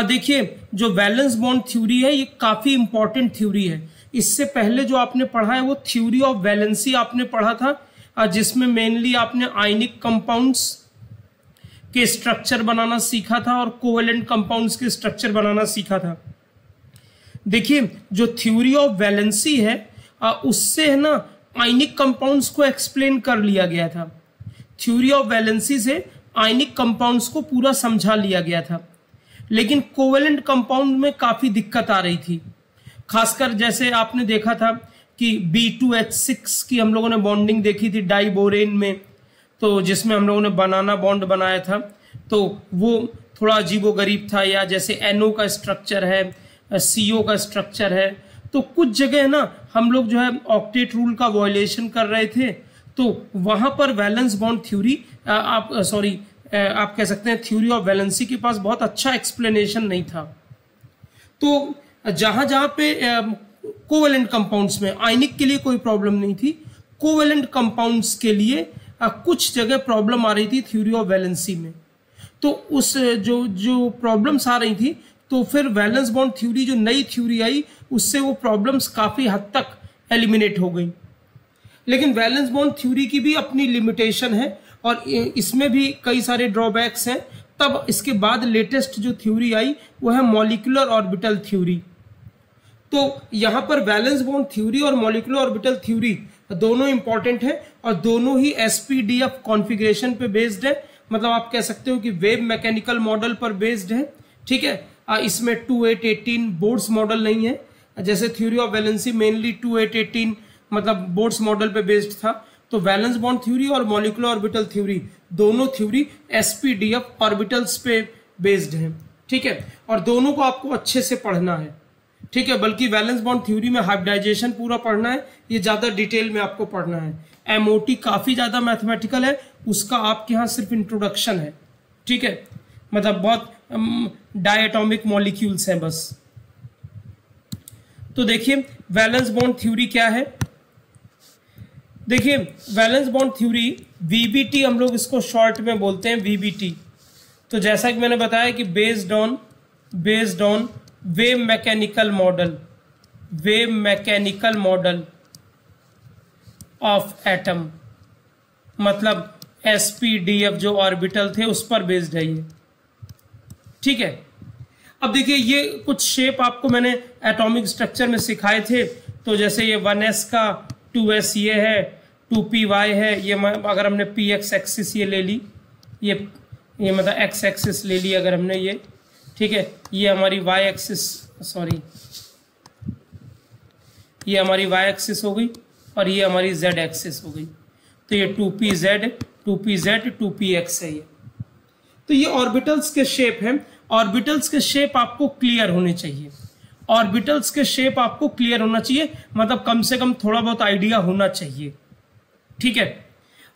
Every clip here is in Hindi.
देखिए जो वैलेंस बॉन्ड थ्योरी है ये काफी इंपॉर्टेंट थ्योरी है। इससे पहले जो आपने पढ़ा है वो थ्योरी ऑफ वैलेंसी आपने पढ़ा था, जिसमें मेनली आपने आयनिक कंपाउंड्स के स्ट्रक्चर बनाना सीखा था और कोवेलेंट कंपाउंड्स के स्ट्रक्चर बनाना सीखा था। देखिए जो थ्योरी ऑफ वैलेंसी है उससे है ना आयनिक कंपाउंड्स को एक्सप्लेन कर लिया गया था। थ्योरी ऑफ वैलेंसी से आयनिक कंपाउंड्स को पूरा समझा लिया गया था, लेकिन कोवेलेंट कंपाउंड में काफी दिक्कत आ रही थी। खासकर जैसे आपने देखा था कि B2H6 की हम लोगों ने बॉन्डिंग देखी थी डाइबोरेन में, तो जिसमें हम लोगों ने बनाना बॉन्ड बनाया था, तो वो थोड़ा अजीबोगरीब था। या जैसे NO का स्ट्रक्चर है, CO का स्ट्रक्चर है, तो कुछ जगह ना हम लोग जो है ऑक्टेट रूल का वायलेशन कर रहे थे, तो वहां पर वैलेंस बॉन्ड थ्योरी आप कह सकते हैं थ्योरी ऑफ वैलेंसी के पास बहुत अच्छा एक्सप्लेनेशन नहीं था। तो जहां जहां पे कोवेलेंट कंपाउंड्स में आयनिक के लिए कोई प्रॉब्लम नहीं थी, कोवेलेंट कंपाउंड्स के लिए कुछ जगह प्रॉब्लम आ रही थी थ्योरी ऑफ वैलेंसी में। तो उस जो प्रॉब्लम्स आ रही थी, तो फिर वैलेंस बॉन्ड थ्योरी जो नई थ्योरी आई उससे वो प्रॉब्लम्स काफी हद तक एलिमिनेट हो गई। लेकिन वैलेंस बॉन्ड थ्योरी की भी अपनी लिमिटेशन है और इसमें भी कई सारे ड्रॉबैक्स हैं। तब इसके बाद लेटेस्ट जो थ्योरी आई वो है मॉलिक्यूलर ऑर्बिटल थ्योरी। तो यहां पर वैलेंस बॉन्ड थ्योरी और मॉलिक्यूलर ऑर्बिटल थ्योरी दोनों इंपॉर्टेंट है और दोनों ही SPDF कॉन्फ़िगरेशन पे बेस्ड है। मतलब आप कह सकते हो कि वेव मैकेनिकल मॉडल पर बेस्ड है। ठीक है, इसमें 2818 बोर्ड्स मॉडल नहीं है। जैसे थ्योरी ऑफ वैलेंसी मेनली 2818 मतलब बोर्ड्स मॉडल पे बेस्ड था, तो वैलेंस बॉन्ड थ्योरी और मॉलिक्यूलर ऑर्बिटल थ्योरी दोनों थ्योरी SPDF ऑर्बिटल्स पे बेस्ड है। ठीक है, और दोनों को आपको अच्छे से पढ़ना है। ठीक है, बल्कि वैलेंस बॉन्ड थ्योरी में हाइब्रिडाइजेशन पूरा पढ़ना है, ये ज्यादा डिटेल में आपको पढ़ना है। MOT काफी ज्यादा मैथमेटिकल है, उसका आपके यहाँ सिर्फ इंट्रोडक्शन है। ठीक है, मतलब बहुत डायटोमिक मॉलिक्यूल्स हैं बस। तो देखिए वैलेंस बॉन्ड थ्योरी क्या है। देखिए वैलेंस बॉन्ड थ्योरी VBT हम लोग इसको शॉर्ट में बोलते हैं VBT। तो जैसा कि मैंने बताया कि based on wave mechanical model of atom, मतलब SPDF जो ऑर्बिटल थे उस पर बेस्ड है ये। ठीक है, अब देखिए ये कुछ शेप आपको मैंने एटॉमिक स्ट्रक्चर में सिखाए थे। तो जैसे ये 1s का 2s ये है, 2py है, ये अगर हमने px एक्सिस ये ले ली, ये मतलब x एक्सिस ले ली अगर हमने ये। ठीक है, ये हमारी y एक्सिस ये हमारी y एक्सिस हो गई और ये हमारी z एक्सिस हो गई। तो ये 2pz 2px है ये। तो ये ऑर्बिटल्स के शेप हैं। ऑर्बिटल्स के शेप आपको क्लियर होने चाहिए। ऑर्बिटल्स के शेप आपको क्लियर होना चाहिए, मतलब कम से कम थोड़ा बहुत आइडिया होना चाहिए। ठीक है,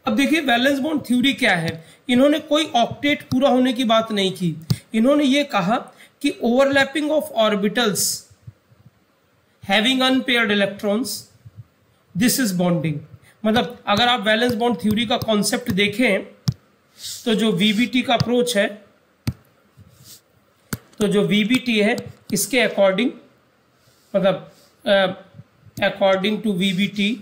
अब देखिए वैलेंस बॉन्ड थ्योरी क्या है। इन्होंने कोई ऑक्टेट पूरा होने की बात नहीं की। इन्होंने ये कहा कि overlapping of orbitals having unpaired electrons, this is bonding. मतलब अगर आप वैलेंस बॉन्ड थ्योरी का कॉन्सेप्ट देखें तो जो VBT का अप्रोच है, तो जो VBT है इसके अकॉर्डिंग, मतलब according to VBT,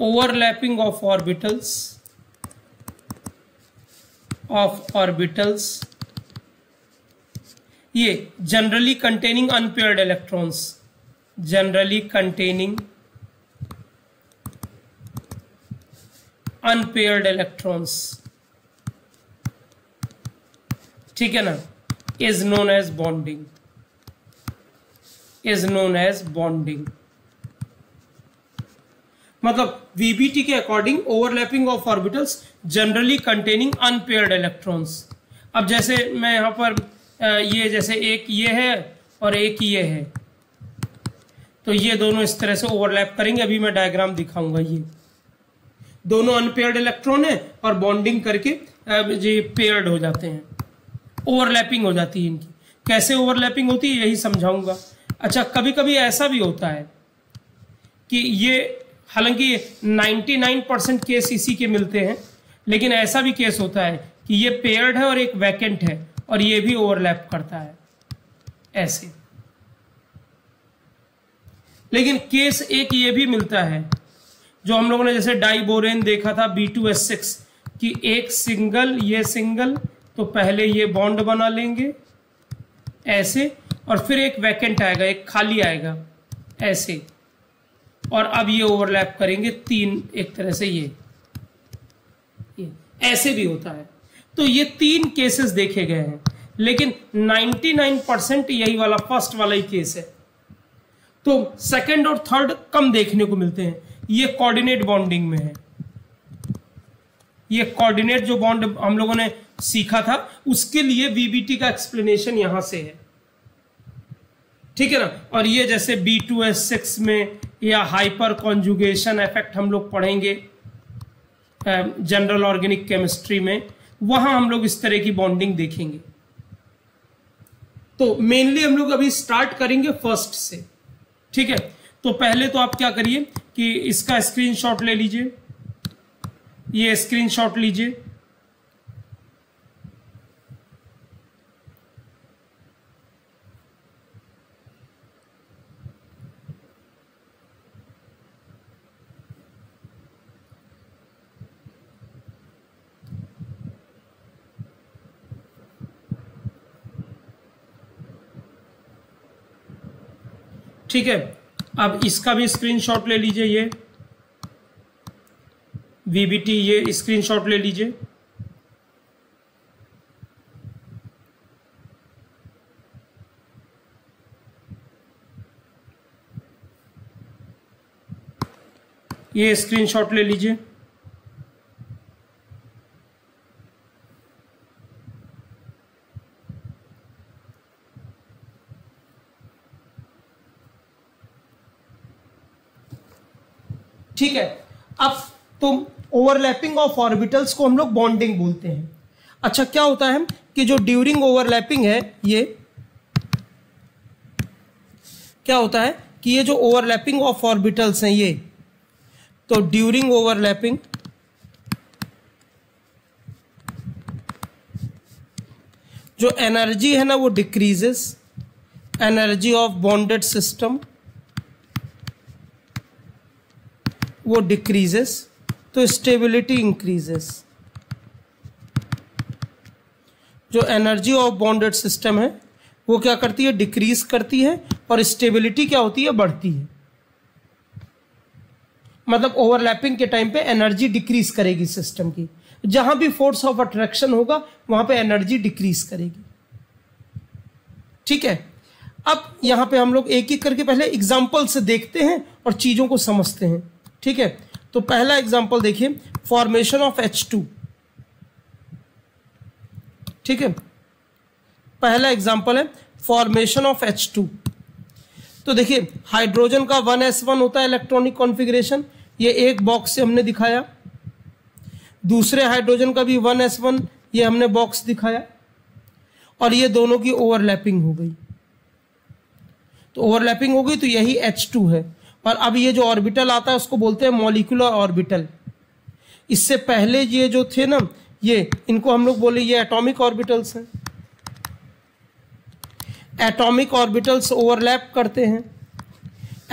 overlapping of orbitals ये generally containing unpaired electrons, generally containing unpaired electrons, ठीक है ना, is known as bonding, मतलब VBT के according overlapping of orbitals generally containing unpaired electrons. अब जैसे मैं यहां पर ये जैसे एक ये है और एक ये है, तो ये दोनों इस तरह से ओवरलैप करेंगे। अभी मैं डायग्राम दिखाऊंगा। ये दोनों अनपेयर्ड इलेक्ट्रॉन है और बॉन्डिंग करके ये पेयर्ड हो जाते हैं, ओवरलैपिंग हो जाती है इनकी। कैसे ओवरलैपिंग होती है यही समझाऊंगा। अच्छा, कभी कभी ऐसा भी होता है कि ये हालांकि 99% केस इसी के मिलते हैं, लेकिन ऐसा भी केस होता है कि ये पेयर्ड है और एक वैकेंट है और ये भी ओवरलैप करता है ऐसे। लेकिन केस एक ये भी मिलता है जो हम लोगों ने जैसे डाइबोरेन देखा था B2S6 कि एक सिंगल, ये सिंगल, तो पहले ये बॉन्ड बना लेंगे ऐसे और फिर एक वैकेंट आएगा, एक खाली आएगा ऐसे, और अब ये ओवरलैप करेंगे तीन, एक तरह से ये ऐसे भी होता है। तो ये 3 केसेस देखे गए हैं, लेकिन 99% यही वाला फर्स्ट वाला ही केस है। तो सेकंड और थर्ड कम देखने को मिलते हैं। ये कोऑर्डिनेट बॉन्डिंग में है। ये कोऑर्डिनेट जो बॉन्ड हम लोगों ने सीखा था उसके लिए VBT का एक्सप्लेनेशन यहां से है, ठीक है ना। और ये जैसे B2S6 में या हाइपर कॉन्जुगेशन इफेक्ट हम लोग पढ़ेंगे जनरल ऑर्गेनिक केमिस्ट्री में, वहां हम लोग इस तरह की बॉन्डिंग देखेंगे। तो मेनली हम लोग अभी स्टार्ट करेंगे फर्स्ट से, ठीक है। तो पहले तो आप क्या करिए कि इसका स्क्रीनशॉट ले लीजिए, ये स्क्रीनशॉट लीजिए, ठीक है। अब इसका भी स्क्रीनशॉट ले लीजिए, ये VBT, ये स्क्रीनशॉट ले लीजिए। ये स्क्रीनशॉट ले लीजिए। ठीक है। अब तो ओवरलैपिंग ऑफ ऑर्बिटल्स को हम लोग बॉन्डिंग बोलते हैं। अच्छा, क्या होता है कि जो ड्यूरिंग ओवरलैपिंग है, ये क्या होता है कि ये जो ओवरलैपिंग ऑफ ऑर्बिटल्स हैं, ये तो ड्यूरिंग ओवरलैपिंग जो एनर्जी है ना वो decreases, energy of bonded system वो डिक्रीजेस, तो स्टेबिलिटी इंक्रीजेस। जो एनर्जी ऑफ बॉन्डेड सिस्टम है वो क्या करती है, डिक्रीज करती है, और स्टेबिलिटी क्या होती है, बढ़ती है। मतलब ओवरलैपिंग के टाइम पे एनर्जी डिक्रीज करेगी सिस्टम की, जहां भी फोर्स ऑफ अट्रैक्शन होगा वहां पे एनर्जी डिक्रीज करेगी, ठीक है। अब यहां पे हम लोग एक एक करके पहले एग्जांपल से देखते हैं और चीजों को समझते हैं, ठीक है। तो पहला एग्जांपल देखिए, फॉर्मेशन ऑफ H2, ठीक है। पहला एग्जांपल है फॉर्मेशन ऑफ H2। तो देखिए हाइड्रोजन का 1s1 होता है इलेक्ट्रॉनिक कॉन्फ़िगरेशन, ये एक बॉक्स से हमने दिखाया। दूसरे हाइड्रोजन का भी 1s1, ये हमने बॉक्स दिखाया, और ये दोनों की ओवरलैपिंग हो गई। तो ओवरलैपिंग हो गई तो यही H2 है। और अब ये जो ऑर्बिटल आता है उसको बोलते हैं मॉलिक्यूलर ऑर्बिटल। इससे पहले ये जो थे ना, ये इनको हम लोग बोले ये एटॉमिक ऑर्बिटल्स हैं। एटॉमिक ऑर्बिटल्स ओवरलैप करते हैं,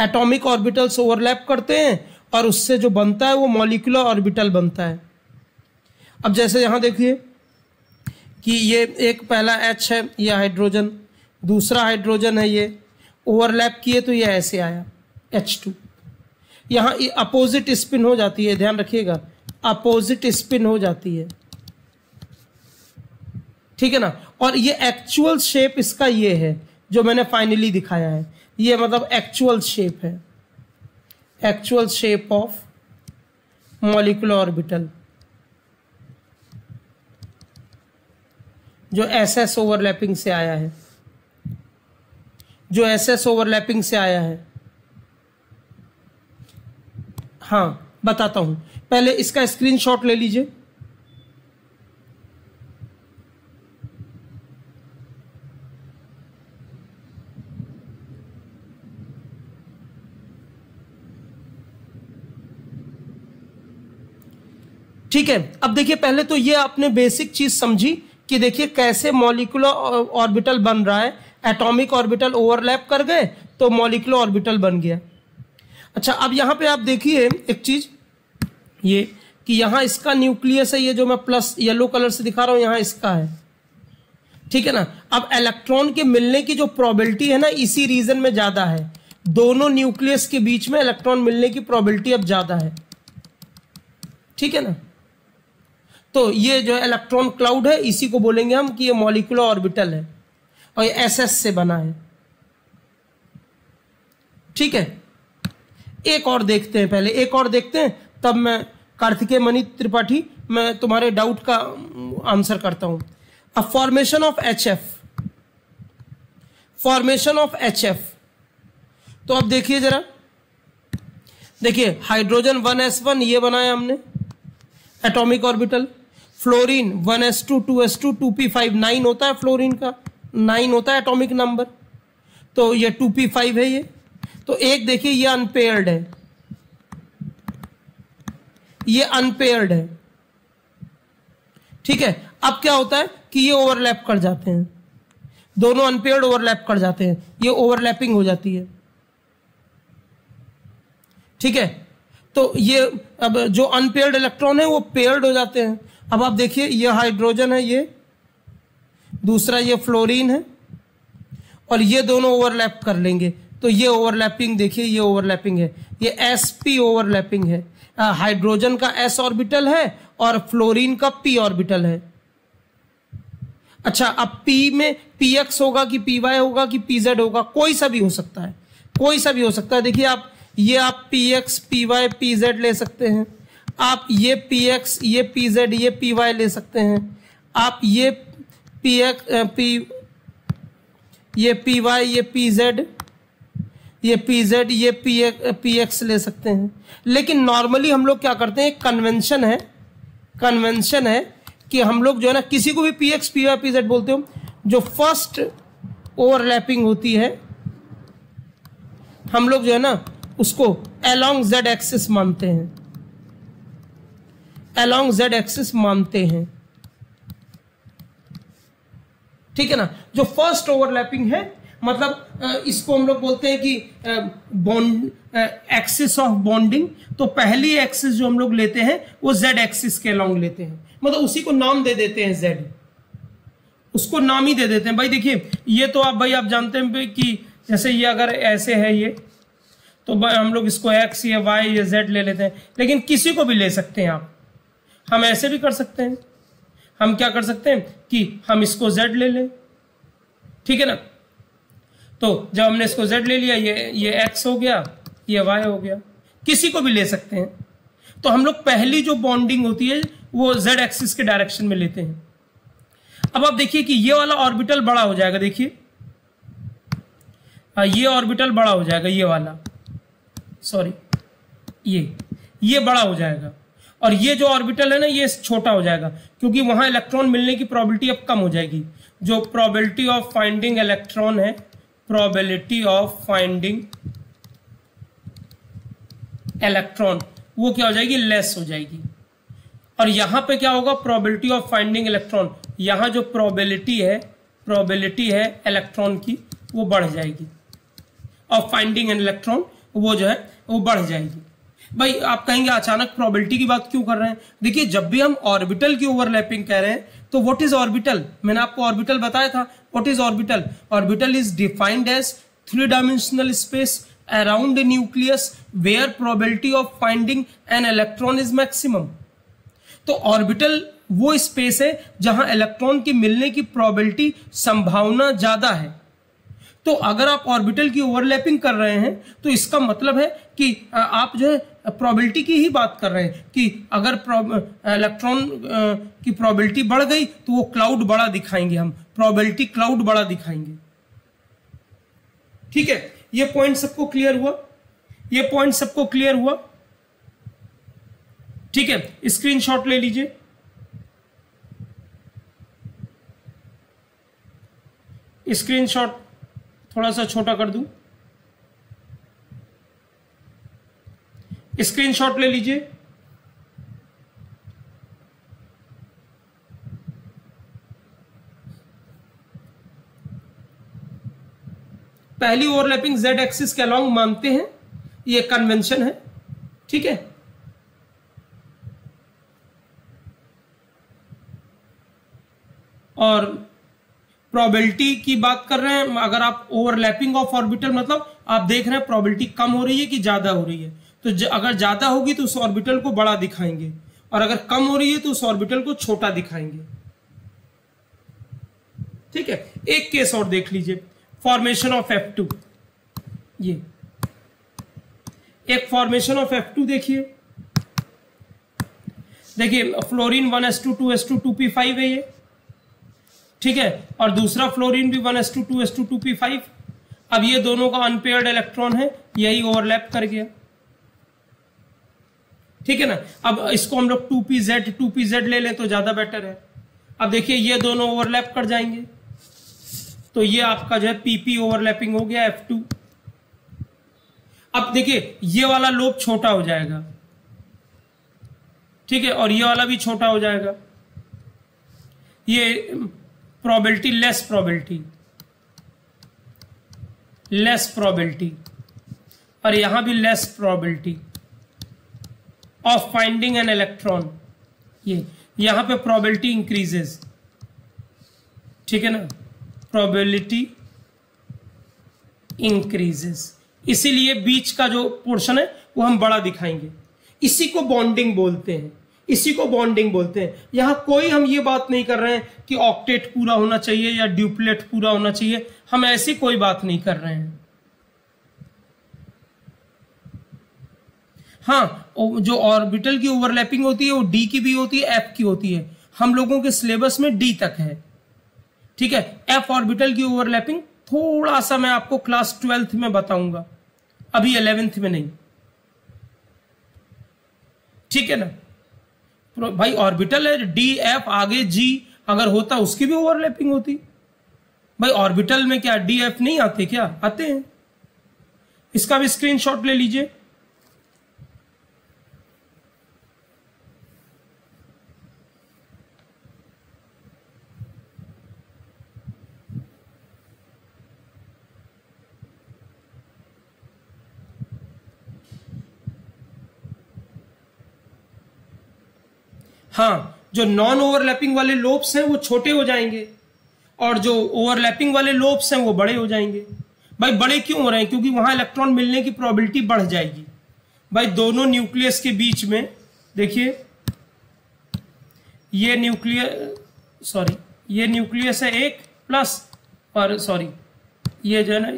एटॉमिक ऑर्बिटल्स ओवरलैप करते हैं, और उससे जो बनता है वो मॉलिक्यूलर ऑर्बिटल बनता है। अब जैसे यहां देखिए कि ये एक पहला H है, ये हाइड्रोजन, दूसरा हाइड्रोजन है, ये ओवरलैप किए तो ये ऐसे आया H2। यहां अपोजिट स्पिन हो जाती है, ध्यान रखिएगा, अपोजिट स्पिन हो जाती है, ठीक है ना। और ये एक्चुअल शेप इसका ये है जो मैंने फाइनली दिखाया है, ये मतलब एक्चुअल शेप है, actual shape of molecular orbital, जो SS ओवरलैपिंग से आया है, जो SS ओवरलैपिंग से आया है। हाँ बताता हूं, पहले इसका स्क्रीनशॉट ले लीजिए। ठीक है, अब देखिए पहले तो ये आपने बेसिक चीज समझी कि देखिए कैसे मॉलिक्यूलर ऑर्बिटल बन रहा है। एटॉमिक ऑर्बिटल ओवरलैप कर गए तो मॉलिक्यूलर ऑर्बिटल बन गया। अच्छा, अब यहां पे आप देखिए एक चीज ये कि यहां इसका न्यूक्लियस है, ये जो मैं प्लस येलो कलर से दिखा रहा हूं यहां इसका है, ठीक है ना। अब इलेक्ट्रॉन के मिलने की जो प्रोबेबिलिटी है ना इसी रीजन में ज्यादा है, दोनों न्यूक्लियस के बीच में इलेक्ट्रॉन मिलने की प्रोबेबिलिटी अब ज्यादा है, ठीक है ना। तो ये जो इलेक्ट्रॉन क्लाउड है इसी को बोलेंगे हम कि ये मॉलिक्यूलर ऑर्बिटल है और ये एसएस से बना है, ठीक है। एक और देखते हैं, पहले एक और देखते हैं, तब मैं कार्तिकेय मणि त्रिपाठी मैं तुम्हारे डाउट का आंसर करता हूं। अब formation of HF, formation of HF, तो अब देखिए जरा, देखिए हाइड्रोजन 1s1 ये बनाया हमने atomic orbital, fluorine 1s2 2s2 2p5 9 होता है, फ्लोरीन का 9 होता है एटॉमिक नंबर, तो ये 2p5 है ये। तो एक देखिए ये अनपेयर्ड है, ये अनपेयर्ड है, ठीक है। अब क्या होता है कि ये ओवरलैप कर जाते हैं, दोनों अनपेयर्ड ओवरलैप कर जाते हैं, ये ओवरलैपिंग हो जाती है, ठीक है। तो ये अब जो अनपेयर्ड इलेक्ट्रॉन है वो पेयर्ड हो जाते हैं। अब आप देखिए ये हाइड्रोजन है, ये दूसरा ये फ्लोरीन है, और ये दोनों ओवरलैप कर लेंगे, तो ये ओवरलैपिंग देखिए, ये ओवरलैपिंग है, ये sp ओवरलैपिंग है। हाइड्रोजन का s ऑर्बिटल है और फ्लोरीन का p ऑर्बिटल है। अच्छा, अब p में px होगा कि py होगा कि pz होगा, कोई सा भी हो सकता है, कोई सा भी हो सकता है। देखिए आप ये आप px py pz ले सकते हैं, आप ये px ये pz ये py ले सकते हैं, आप ये px ये py ये pz ये pz ये px ले सकते हैं। लेकिन नॉर्मली हम लोग क्या करते हैं, कन्वेंशन है, कन्वेंशन है कि हम लोग जो है ना किसी को भी px py pz बोलते हो, जो फर्स्ट ओवरलैपिंग होती है हम लोग जो है ना उसको अलोंग z एक्सिस मानते हैं, अलोंग z एक्सिस मानते हैं, ठीक है ना। जो फर्स्ट ओवरलैपिंग है मतलब इसको हम लोग बोलते हैं कि बॉन्ड एक्सिस ऑफ बॉन्डिंग। तो पहली एक्सिस जो हम लोग लेते हैं वो z एक्सिस के अलोंग लेते हैं, मतलब उसी को नाम दे देते हैं z, उसको नाम ही दे देते हैं। भाई देखिए ये तो आप भाई आप जानते हैं कि जैसे ये अगर ऐसे है ये, तो हम लोग इसको x या y या z ले लेते हैं, लेकिन किसी को भी ले सकते हैं आप, हम ऐसे भी कर सकते हैं। हम क्या कर सकते हैं कि हम इसको z ले लें, ठीक है ना। तो जब हमने इसको z ले लिया, ये x हो गया, ये y हो गया, किसी को भी ले सकते हैं। तो हम लोग पहली जो बॉन्डिंग होती है वो z एक्सिस के डायरेक्शन में लेते हैं। अब आप देखिए कि ये वाला ऑर्बिटल बड़ा हो जाएगा, देखिए ये ऑर्बिटल बड़ा हो जाएगा, ये वाला सॉरी ये बड़ा हो जाएगा, और ये जो ऑर्बिटल है ना ये छोटा हो जाएगा, क्योंकि वहां इलेक्ट्रॉन मिलने की प्रोबेबिलिटी अब कम हो जाएगी। जो प्रोबेबिलिटी ऑफ फाइंडिंग इलेक्ट्रॉन है, प्रोबेबिलिटी ऑफ फाइंडिंग इलेक्ट्रॉन, वो क्या हो जाएगी, लेस हो जाएगी। और यहां पे क्या होगा, प्रोबेबिलिटी ऑफ फाइंडिंग इलेक्ट्रॉन, यहां जो प्रोबेबिलिटी है इलेक्ट्रॉन की वो बढ़ जाएगी, और फाइंडिंग एन इलेक्ट्रॉन वो जो है वो बढ़ जाएगी। भाई आप कहेंगे अचानक प्रोबेबिलिटी की बात क्यों कर रहे हैं। देखिए जब भी हम ऑर्बिटल की ओवरलैपिंग कह रहे हैं तो व्हाट इज ऑर्बिटल, मैंने आपको ऑर्बिटल बताया था। What is orbital, orbital is defined as 3 dimensional space around a nucleus where probability of finding an electron is maximum. तो ऑर्बिटल वो स्पेस है जहां इलेक्ट्रॉन के मिलने की प्रोबेबिलिटी संभावना ज्यादा है। तो अगर आप ऑर्बिटल की ओवरलैपिंग कर रहे हैं तो इसका मतलब है कि आप जो है प्रोबेबिलिटी की ही बात कर रहे हैं कि अगर इलेक्ट्रॉन की प्रोबेबिलिटी बढ़ गई तो वो क्लाउड बड़ा दिखाएंगे, हम प्रोबेबिलिटी क्लाउड बड़ा दिखाएंगे, ठीक है। ये पॉइंट सबको क्लियर हुआ, ये पॉइंट सबको क्लियर हुआ, ठीक है। स्क्रीनशॉट ले लीजिए, स्क्रीनशॉट थोड़ा सा छोटा कर दूं, स्क्रीनशॉट ले लीजिए। पहली ओवरलैपिंग जेड एक्सिस के अलॉन्ग मानते हैं, ये कन्वेंशन है, ठीक है। और प्रोबेबिलिटी की बात कर रहे हैं, अगर आप ओवरलैपिंग ऑफ ऑर्बिटल मतलब आप देख रहे हैं प्रोबेबिलिटी कम हो रही है कि ज्यादा हो रही है, तो अगर ज्यादा होगी तो उस ऑर्बिटल को बड़ा दिखाएंगे, और अगर कम हो रही है तो उस ऑर्बिटल को छोटा दिखाएंगे, ठीक है। एक केस और देख लीजिए, फॉर्मेशन ऑफ F2। ये एक फॉर्मेशन ऑफ F2 देखिए, फ्लोरीन 1s2 2s2 2p5 है ये, ठीक है, और दूसरा फ्लोरीन भी 1s2 2s2 2p5। अब ये दोनों का अनपेयर्ड इलेक्ट्रॉन है, यही ओवरलैप कर गया, ठीक है ना। अब इसको हम लोग 2pz ले लें तो ज्यादा बेटर है। अब देखिए ये दोनों ओवरलैप कर जाएंगे, तो ये आपका जो है pp ओवरलैपिंग हो गया F2। अब देखिए ये वाला लोब छोटा हो जाएगा, ठीक है, और ये वाला भी छोटा हो जाएगा, ये प्रोबेबिलिटी लेस प्रोबेबिलिटी, और यहां भी less probability of finding an electron, ये यहां पे प्रोबेबिलिटी इंक्रीजेस, ठीक है ना, प्रोबेबिलिटी इंक्रीजेस, इसीलिए बीच का जो पोर्शन है वो हम बड़ा दिखाएंगे। इसी को बॉन्डिंग बोलते हैं, इसी को बॉन्डिंग बोलते हैं। यहां कोई हम ये बात नहीं कर रहे हैं कि ऑक्टेट पूरा होना चाहिए या ड्यूप्लेट पूरा होना चाहिए, हम ऐसी कोई बात नहीं कर रहे हैं। हाँ, जो ऑर्बिटल की ओवरलैपिंग होती है वो डी की भी होती है, एफ की होती है, हम लोगों के सिलेबस में डी तक है, ठीक है। एफ ऑर्बिटल की ओवरलैपिंग थोड़ा सा मैं आपको क्लास 12th में बताऊंगा, अभी 11th में नहीं, ठीक है ना। भाई ऑर्बिटल है डी एफ, आगे जी अगर होता उसकी भी ओवरलैपिंग होती। भाई ऑर्बिटल में क्या डी एफ नहीं आते क्या? आते हैं। इसका भी स्क्रीनशॉट ले लीजिए। हाँ, जो नॉन ओवरलैपिंग वाले लोब्स हैं वो छोटे हो जाएंगे और जो ओवरलैपिंग वाले लोब्स हैं वो बड़े हो जाएंगे। भाई बड़े क्यों हो रहे हैं? क्योंकि वहां इलेक्ट्रॉन मिलने की प्रोबेबिलिटी बढ़ जाएगी। भाई दोनों न्यूक्लियस के बीच में देखिए, ये न्यूक्लियस है एक प्लस, और सॉरी ये जो है ना,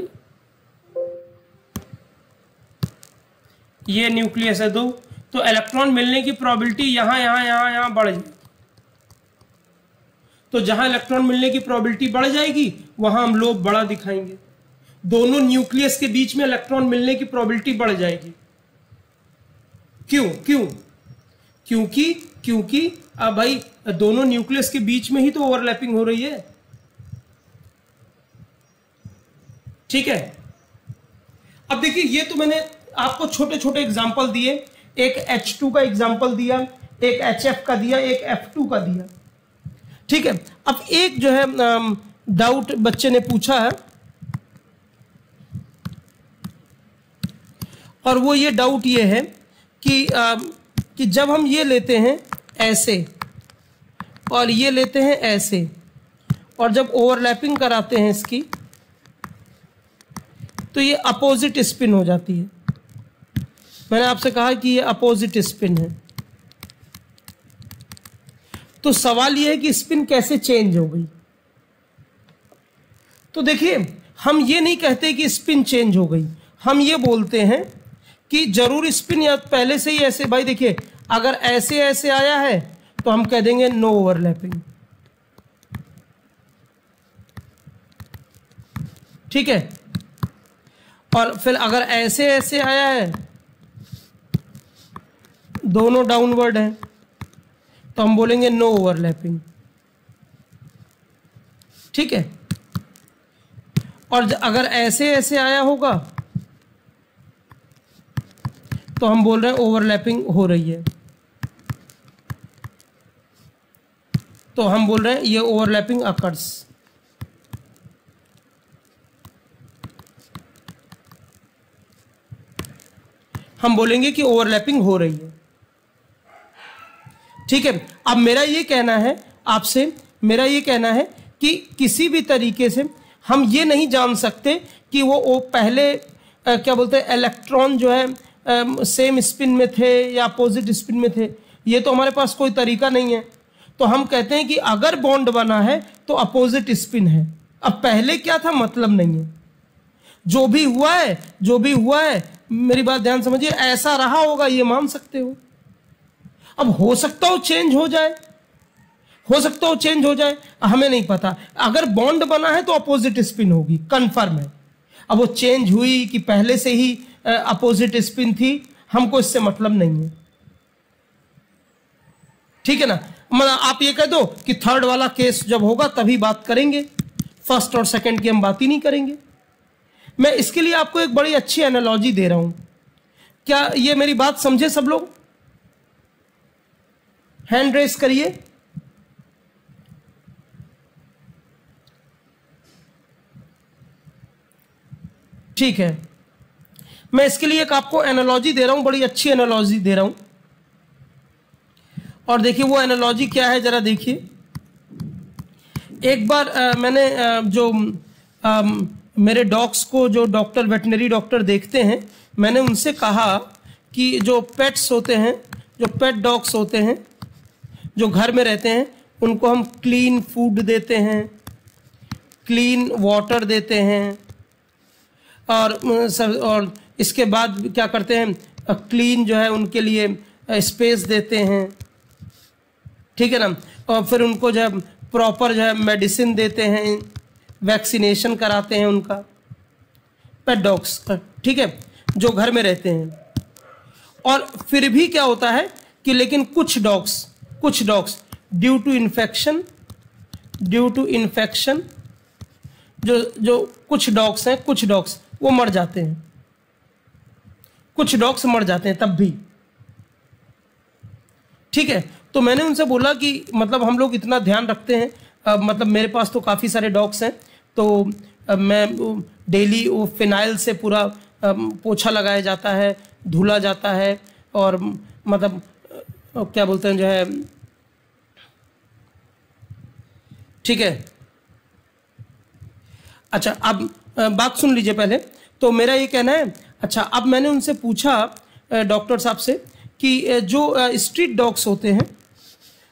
ये न्यूक्लियस है दो, तो इलेक्ट्रॉन मिलने की प्रोबेबिलिटी यहां बढ़ जाएगी। तो जहां इलेक्ट्रॉन मिलने की प्रोबेबिलिटी बढ़ जाएगी वहां हम लोब बड़ा दिखाएंगे। दोनों न्यूक्लियस के बीच में इलेक्ट्रॉन मिलने की प्रोबेबिलिटी बढ़ जाएगी। क्योंकि अब भाई दोनों न्यूक्लियस के बीच में ही तो ओवरलैपिंग हो रही है, ठीक है। अब देखिए, ये तो मैंने आपको छोटे छोटे एग्जांपल दिए, एक H2 का एग्जांपल दिया, एक HF का दिया, एक F2 का दिया, ठीक है। अब एक जो है डाउट बच्चे ने पूछा है, और वो ये डाउट ये है कि जब हम ये लेते हैं ऐसे और ये लेते हैं ऐसे, और जब ओवरलैपिंग कराते हैं इसकी, तो ये अपोजिट स्पिन हो जाती है। मैंने आपसे कहा कि ये अपोजिट स्पिन है। तो सवाल ये है कि स्पिन कैसे चेंज हो गई। तो देखिए, हम ये नहीं कहते कि स्पिन चेंज हो गई, हम ये बोलते हैं कि जरूर स्पिन या पहले से ही ऐसे, भाई देखिए अगर ऐसे ऐसे आया है तो हम कह देंगे नो ओवरलैपिंग, ठीक है। और फिर अगर ऐसे ऐसे आया है, दोनों डाउनवर्ड हैं, तो हम बोलेंगे नो ओवरलैपिंग, ठीक है। और अगर ऐसे ऐसे आया होगा तो हम बोल रहे हैं ओवरलैपिंग हो रही है, तो हम बोल रहे हैं ये ओवरलैपिंग अकर्स। हम बोलेंगे कि ओवरलैपिंग हो रही है। ठीक है, अब मेरा ये कहना है आपसे, मेरा ये कहना है कि किसी भी तरीके से हम ये नहीं जान सकते कि वो पहले क्या बोलते हैं इलेक्ट्रॉन जो है सेम स्पिन में थे या अपोजिट स्पिन में थे, ये तो हमारे पास कोई तरीका नहीं है। तो हम कहते हैं कि अगर बॉन्ड बना है तो अपोजिट स्पिन है। अब पहले क्या था मतलब नहीं है, जो भी हुआ है, जो भी हुआ है, मेरी बात ध्यान समझिए, ऐसा रहा होगा ये मान सकते हो। अब हो सकता हो चेंज हो जाए, हो सकता हो चेंज हो जाए, हमें नहीं पता। अगर बॉन्ड बना है तो अपोजिट स्पिन होगी, कंफर्म है। अब वो चेंज हुई कि पहले से ही अपोजिट स्पिन थी, हमको इससे मतलब नहीं है। ठीक है ना, मतलब आप ये कह दो कि थर्ड वाला केस जब होगा तभी बात करेंगे, फर्स्ट और सेकंड की हम बात ही नहीं करेंगे। मैं इसके लिए आपको एक बड़ी अच्छी एनालॉजी दे रहा हूं, क्या ये मेरी बात समझे सब लोग? हैंड रेस करिए। ठीक है, मैं इसके लिए एक आपको एनालॉजी दे रहा हूं, बड़ी अच्छी एनालॉजी दे रहा हूं। और देखिए वो एनालॉजी क्या है, जरा देखिए। एक बार मैंने जो मेरे डॉग्स को जो डॉक्टर, वेटनरी डॉक्टर देखते हैं, मैंने उनसे कहा कि जो पेट्स होते हैं, जो पेट डॉग्स होते हैं, जो घर में रहते हैं, उनको हम क्लीन फूड देते हैं, क्लीन वाटर देते हैं, और इसके बाद क्या करते हैं, क्लीन जो है उनके लिए स्पेस देते हैं। ठीक है ना, और फिर उनको जो है प्रॉपर जो है मेडिसिन देते हैं, वैक्सीनेशन कराते हैं उनका, पेट डॉग्स। ठीक है, जो घर में रहते हैं। और फिर भी क्या होता है कि लेकिन कुछ डॉग्स ड्यू टू इन्फेक्शन, जो कुछ डॉग्स हैं, कुछ डॉग्स वो मर जाते हैं, कुछ डॉग्स मर जाते हैं तब भी। ठीक है, तो मैंने उनसे बोला कि मतलब हम लोग इतना ध्यान रखते हैं, मतलब मेरे पास तो काफ़ी सारे डॉग्स हैं, तो मैं डेली वो फिनाइल से पूरा पोछा लगाया जाता है, धुला जाता है, और मतलब क्या बोलते हैं जो है, ठीक है। अच्छा, अब बात सुन लीजिए पहले। तो मेरा ये कहना है, अच्छा अब मैंने उनसे पूछा डॉक्टर साहब से कि जो स्ट्रीट डॉग्स होते हैं,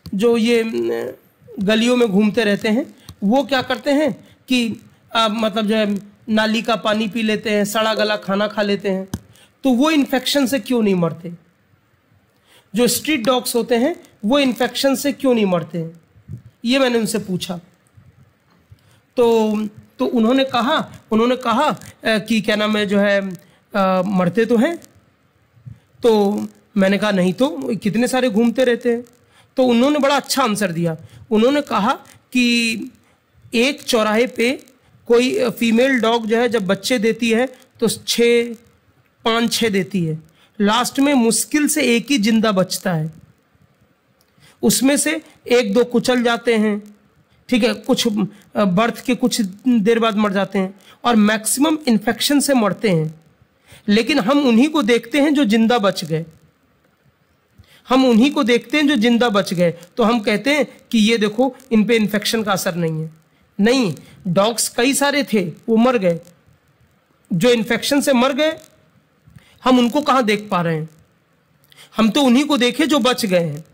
जो ये गलियों में घूमते रहते हैं, वो क्या करते हैं कि मतलब जो है नाली का पानी पी लेते हैं, सड़ा गला खाना खा लेते हैं, तो वो इन्फेक्शन से क्यों नहीं मरते? जो स्ट्रीट डॉग्स होते हैं वो इन्फेक्शन से क्यों नहीं मरते हैं, ये मैंने उनसे पूछा। तो उन्होंने कहा कि क्या नाम है जो है मरते तो हैं। तो मैंने कहा नहीं तो कितने सारे घूमते रहते हैं। तो उन्होंने बड़ा अच्छा आंसर दिया। उन्होंने कहा कि एक चौराहे पे कोई फीमेल डॉग जो है जब बच्चे देती है तो 5-6 देती है, लास्ट में मुश्किल से एक ही जिंदा बचता है, उसमें से 1-2 कुचल जाते हैं। ठीक है, कुछ बर्थ के कुछ देर बाद मर जाते हैं, और मैक्सिमम इन्फेक्शन से मरते हैं। लेकिन हम उन्हीं को देखते हैं जो जिंदा बच गए, हम उन्हीं को देखते हैं जो जिंदा बच गए। तो हम कहते हैं कि ये देखो इन पे इन्फेक्शन का असर नहीं है। नहीं, डॉग्स कई सारे थे वो मर गए, जो इन्फेक्शन से मर गए हम उनको कहाँ देख पा रहे हैं, हम तो उन्हीं को देखे जो बच गए हैं।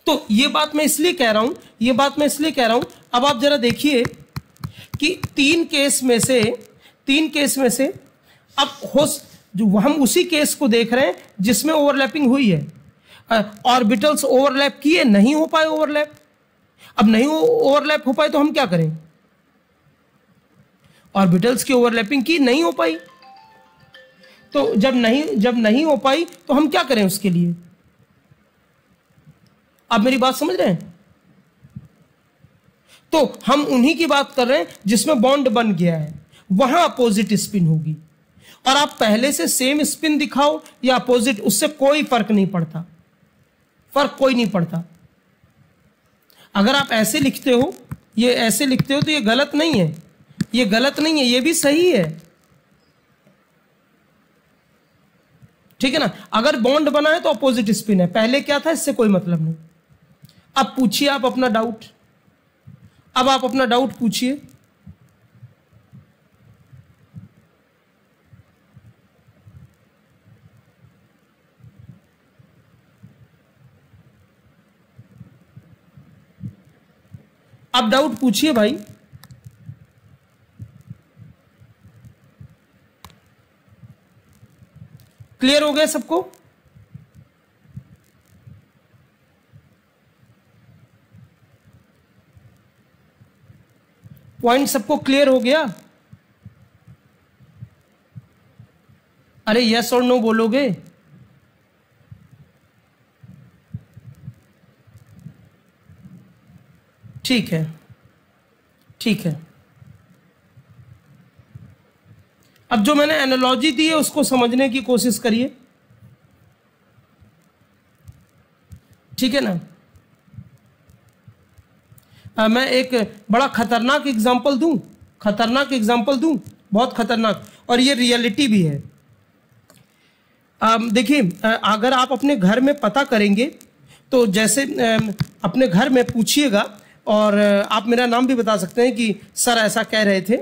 तो ये बात मैं इसलिए कह रहा हूं, अब आप जरा देखिए कि 3 केस में से अब जो हम उसी केस को देख रहे हैं जिसमें ओवरलैपिंग हुई है। ऑर्बिटल्स ओवरलैप किए, नहीं हो पाए ओवरलैप। अब नहीं ओवरलैप हो पाए तो हम क्या करें? ऑर्बिटल्स की ओवरलैपिंग की, नहीं हो पाई, तो जब नहीं हो पाई तो हम क्या करें उसके लिए? आप मेरी बात समझ रहे हैं? तो हम उन्हीं की बात कर रहे हैं जिसमें बॉन्ड बन गया है, वहां अपोजिट स्पिन होगी। और आप पहले से सेम स्पिन दिखाओ या अपोजिट, उससे कोई फर्क नहीं पड़ता, कोई नहीं पड़ता। अगर आप ऐसे लिखते हो, ये ऐसे लिखते हो, तो ये गलत नहीं है, ये भी सही है। ठीक है ना। अगर बॉन्ड बना है तो अपोजिट स्पिन है, पहले क्या था इससे कोई मतलब नहीं। अब पूछिए आप अपना डाउट, अब आप अपना डाउट पूछिए। आप डाउट पूछिए भाई। क्लियर हो गया सबको? पॉइंट सबको क्लियर हो गया? अरे यस और नो बोलोगे? ठीक है, ठीक है। अब जो मैंने एनालॉजी दी है उसको समझने की कोशिश करिए, ठीक है ना। मैं एक बड़ा खतरनाक एग्जांपल दूं, खतरनाक एग्जांपल दूं, बहुत खतरनाक, और ये रियलिटी भी है। देखिए, अगर आप अपने घर में पता करेंगे तो जैसे अपने घर में पूछिएगा, और आप मेरा नाम भी बता सकते हैं कि सर ऐसा कह रहे थे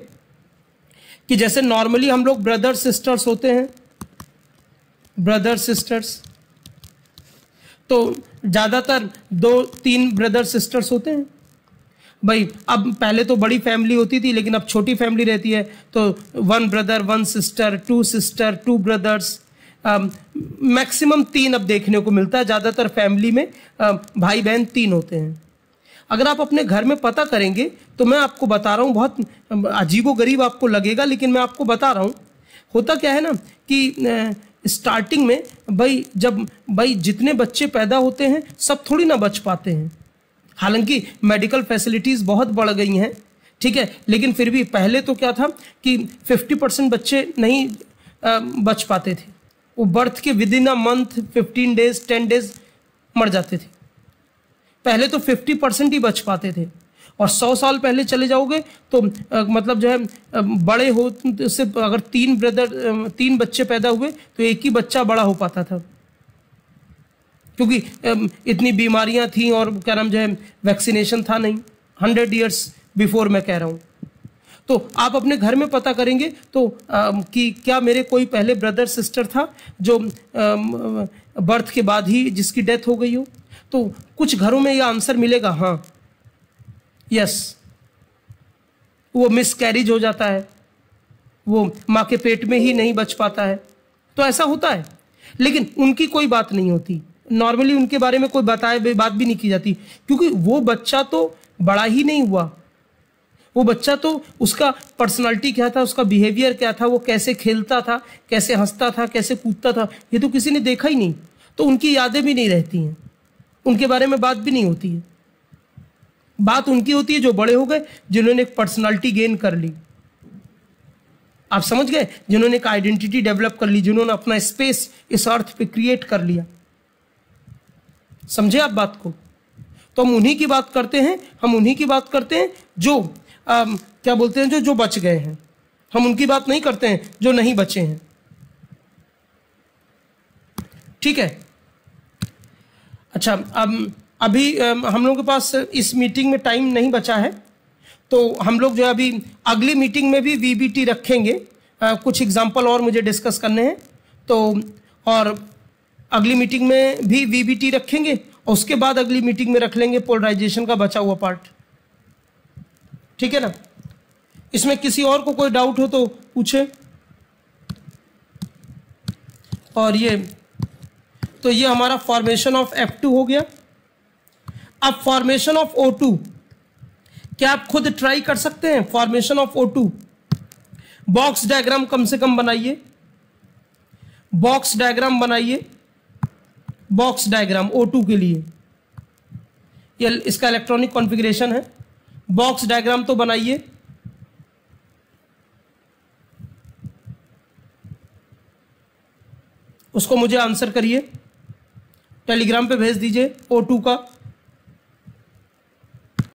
कि जैसे नॉर्मली हम लोग ब्रदर सिस्टर्स होते हैं, ब्रदर सिस्टर्स, तो ज़्यादातर 2-3 ब्रदर सिस्टर्स होते हैं भाई। अब पहले तो बड़ी फैमिली होती थी, लेकिन अब छोटी फैमिली रहती है, तो 1 brother 1 sister, 2 sister 2 brothers, maximum 3 अब देखने को मिलता है। ज़्यादातर फैमिली में भाई बहन 3 होते हैं। अगर आप अपने घर में पता करेंगे तो मैं आपको बता रहा हूँ, बहुत अजीबोगरीब आपको लगेगा, लेकिन मैं आपको बता रहा हूँ। होता क्या है ना कि स्टार्टिंग में भाई जितने बच्चे पैदा होते हैं सब थोड़ी ना बच पाते हैं। हालांकि मेडिकल फैसिलिटीज़ बहुत बढ़ गई हैं, ठीक है, लेकिन फिर भी पहले तो क्या था कि 50% बच्चे नहीं बच पाते थे। वो बर्थ के with in a month, 15 days 10 days मर जाते थे। पहले तो 50% ही बच पाते थे। और 100 साल पहले चले जाओगे तो मतलब जो है बड़े हो से अगर 3 बच्चे पैदा हुए तो एक ही बच्चा बड़ा हो पाता था, क्योंकि इतनी बीमारियां थी और क्या नाम जो है वैक्सीनेशन था नहीं। 100 ईयर्स बिफोर मैं कह रहा हूँ। तो आप अपने घर में पता करेंगे तो कि क्या मेरे कोई पहले ब्रदर सिस्टर था जो बर्थ के बाद ही जिसकी डेथ हो गई हो, तो कुछ घरों में यह आंसर मिलेगा, हाँ यस, वो मिसकैरेज हो जाता है, वो माँ के पेट में ही नहीं बच पाता है, तो ऐसा होता है। लेकिन उनकी कोई बात नहीं होती, नॉर्मली उनके बारे में कोई बताए बात भी नहीं की जाती, क्योंकि वो बच्चा तो बड़ा ही नहीं हुआ। वो बच्चा तो उसका पर्सनालिटी क्या था, उसका बिहेवियर क्या था, वो कैसे खेलता था, कैसे हंसता था, कैसे कूदता था, ये तो किसी ने देखा ही नहीं। तो उनकी यादें भी नहीं रहती हैं, उनके बारे में बात भी नहीं होती है। बात उनकी होती है जो बड़े हो गए, जिन्होंने एक पर्सनालिटी गेन कर ली, आप समझ गए, जिन्होंने एक आइडेंटिटी डेवलप कर ली, जिन्होंने अपना स्पेस इस अर्थ पे क्रिएट कर लिया। समझे आप बात को? तो हम उन्हीं की बात करते हैं, हम उन्हीं की बात करते हैं जो क्या बोलते हैं, जो बच गए हैं। हम उनकी बात नहीं करते हैं जो नहीं बचे हैं, ठीक है। अच्छा, अब अभी हम लोगों के पास इस मीटिंग में टाइम नहीं बचा है, तो हम लोग जो है अभी अगली मीटिंग में भी वीबीटी रखेंगे। कुछ एग्जांपल और मुझे डिस्कस करने हैं, तो और अगली मीटिंग में भी वीबीटी रखेंगे, और उसके बाद अगली मीटिंग में रख लेंगे पोलराइजेशन का बचा हुआ पार्ट, ठीक है ना। इसमें किसी और को कोई डाउट हो तो पूछे। और ये हमारा फॉर्मेशन ऑफ F2 हो गया। अब फॉर्मेशन ऑफ O2 क्या आप खुद ट्राई कर सकते हैं? Formation of O2 box diagram कम से कम बनाइए, बॉक्स डायग्राम बनाइए, बॉक्स डायग्राम O2 के लिए। ये इसका इलेक्ट्रॉनिक कॉन्फ़िगरेशन है। बॉक्स डायग्राम तो बनाइए। उसको मुझे आंसर करिए, टेलीग्राम पे भेज दीजिए O2 का।